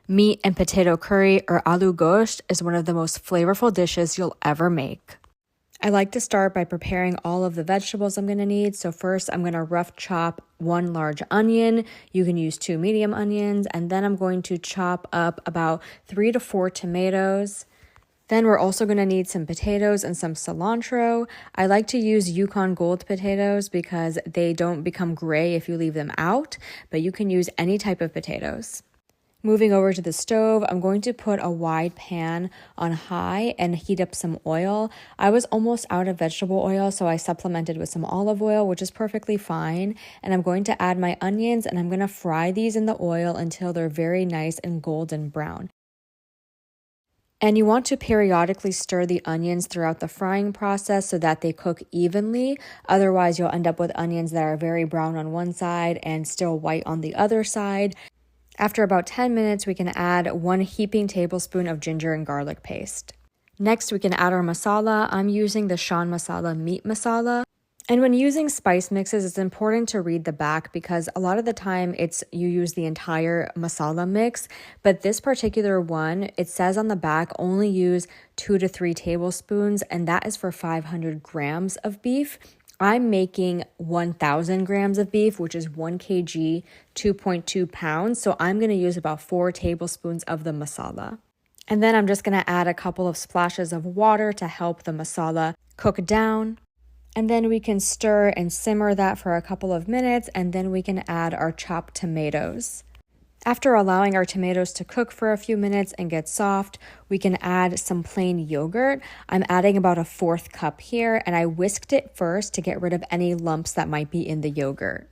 Meat and potato curry, or aloo gosht, is one of the most flavorful dishes you'll ever make. I like to start by preparing all of the vegetables I'm going to need. So first I'm going to rough chop 1 large onion. You can use 2 medium onions. And then I'm going to chop up about 3 to 4 tomatoes. Then we're also going to need some potatoes and some cilantro. I like to use Yukon Gold potatoes because they don't become gray if you leave them out, but you can use any type of potatoes. Moving over to the stove, I'm going to put a wide pan on high and heat up some oil. I was almost out of vegetable oil, so I supplemented with some olive oil, which is perfectly fine. And I'm going to add my onions and I'm going to fry these in the oil until they're very nice and golden brown. And you want to periodically stir the onions throughout the frying process so that they cook evenly. Otherwise, you'll end up with onions that are very brown on one side and still white on the other side. After about 10 minutes, we can add 1 heaping tablespoon of ginger and garlic paste. Next, we can add our masala. I'm using the Shan Masala meat masala. And when using spice mixes, it's important to read the back because a lot of the time you use the entire masala mix. But this particular one, it says on the back, only use 2 to 3 tablespoons, and that is for 500 grams of beef. I'm making 1,000 grams of beef, which is 1 kg, 2.2 pounds. So I'm going to use about 4 tablespoons of the masala. And then I'm just going to add a couple of splashes of water to help the masala cook down. And then we can stir and simmer that for a couple of minutes, and then we can add our chopped tomatoes. After allowing our tomatoes to cook for a few minutes and get soft, we can add some plain yogurt. I'm adding about a 1/4 cup here, and I whisked it first to get rid of any lumps that might be in the yogurt.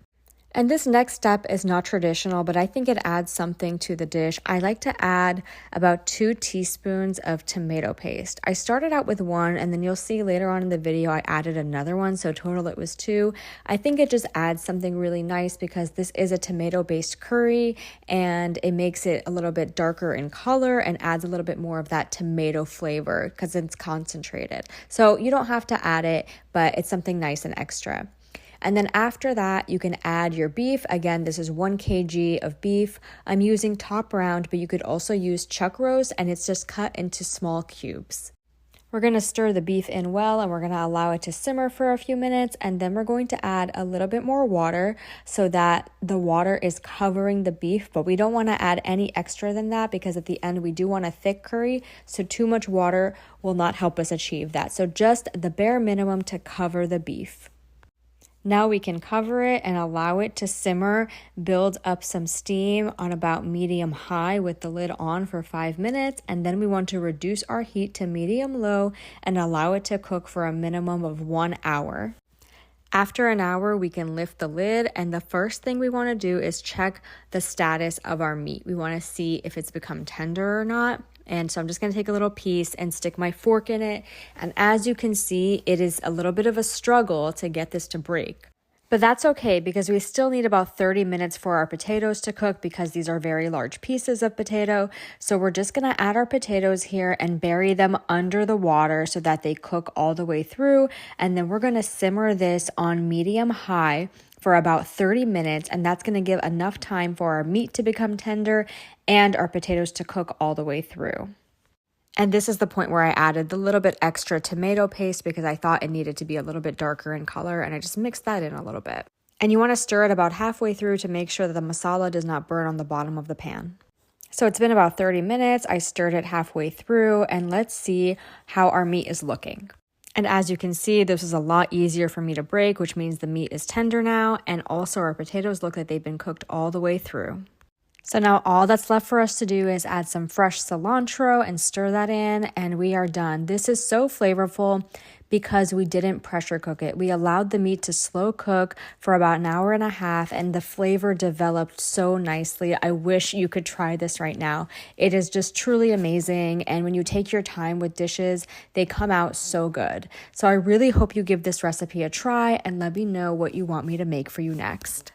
And this next step is not traditional, but I think it adds something to the dish. I like to add about 2 teaspoons of tomato paste. I started out with 1, and then you'll see later on in the video I added another one, so total it was 2. I think it just adds something really nice because this is a tomato-based curry, and it makes it a little bit darker in color and adds a little bit more of that tomato flavor because it's concentrated. So you don't have to add it, but it's something nice and extra. And then after that, you can add your beef. Again, this is 1 kg of beef. I'm using top round, but you could also use chuck roast, and it's just cut into small cubes. We're going to stir the beef in well, and we're going to allow it to simmer for a few minutes, and then we're going to add a little bit more water so that the water is covering the beef, but we don't want to add any extra than that because at the end we do want a thick curry, so too much water will not help us achieve that. So just the bare minimum to cover the beef. Now we can cover it and allow it to simmer, build up some steam on about medium high with the lid on for 5 minutes, and then we want to reduce our heat to medium low and allow it to cook for a minimum of 1 hour. After an hour, we can lift the lid, and the first thing we want to do is check the status of our meat. We want to see if it's become tender or not. And so I'm just going to take a little piece and stick my fork in it. And as you can see, it is a little bit of a struggle to get this to break. But that's okay because we still need about 30 minutes for our potatoes to cook because these are very large pieces of potato. So we're just going to add our potatoes here and bury them under the water so that they cook all the way through. And then we're going to simmer this on medium high for about 30 minutes, and that's going to give enough time for our meat to become tender and our potatoes to cook all the way through. And this is the point where I added the little bit extra tomato paste because I thought it needed to be a little bit darker in color, and I just mixed that in a little bit. And you want to stir it about halfway through to make sure that the masala does not burn on the bottom of the pan. So it's been about 30 minutes. I stirred it halfway through, and let's see how our meat is looking. And as you can see, this is a lot easier for me to break, which means the meat is tender now, and also our potatoes look like they've been cooked all the way through. So now all that's left for us to do is add some fresh cilantro and stir that in, and we are done. This is so flavorful because we didn't pressure cook it. We allowed the meat to slow cook for about an hour and a half, and the flavor developed so nicely. I wish you could try this right now. It is just truly amazing, and when you take your time with dishes, they come out so good. So I really hope you give this recipe a try and let me know what you want me to make for you next.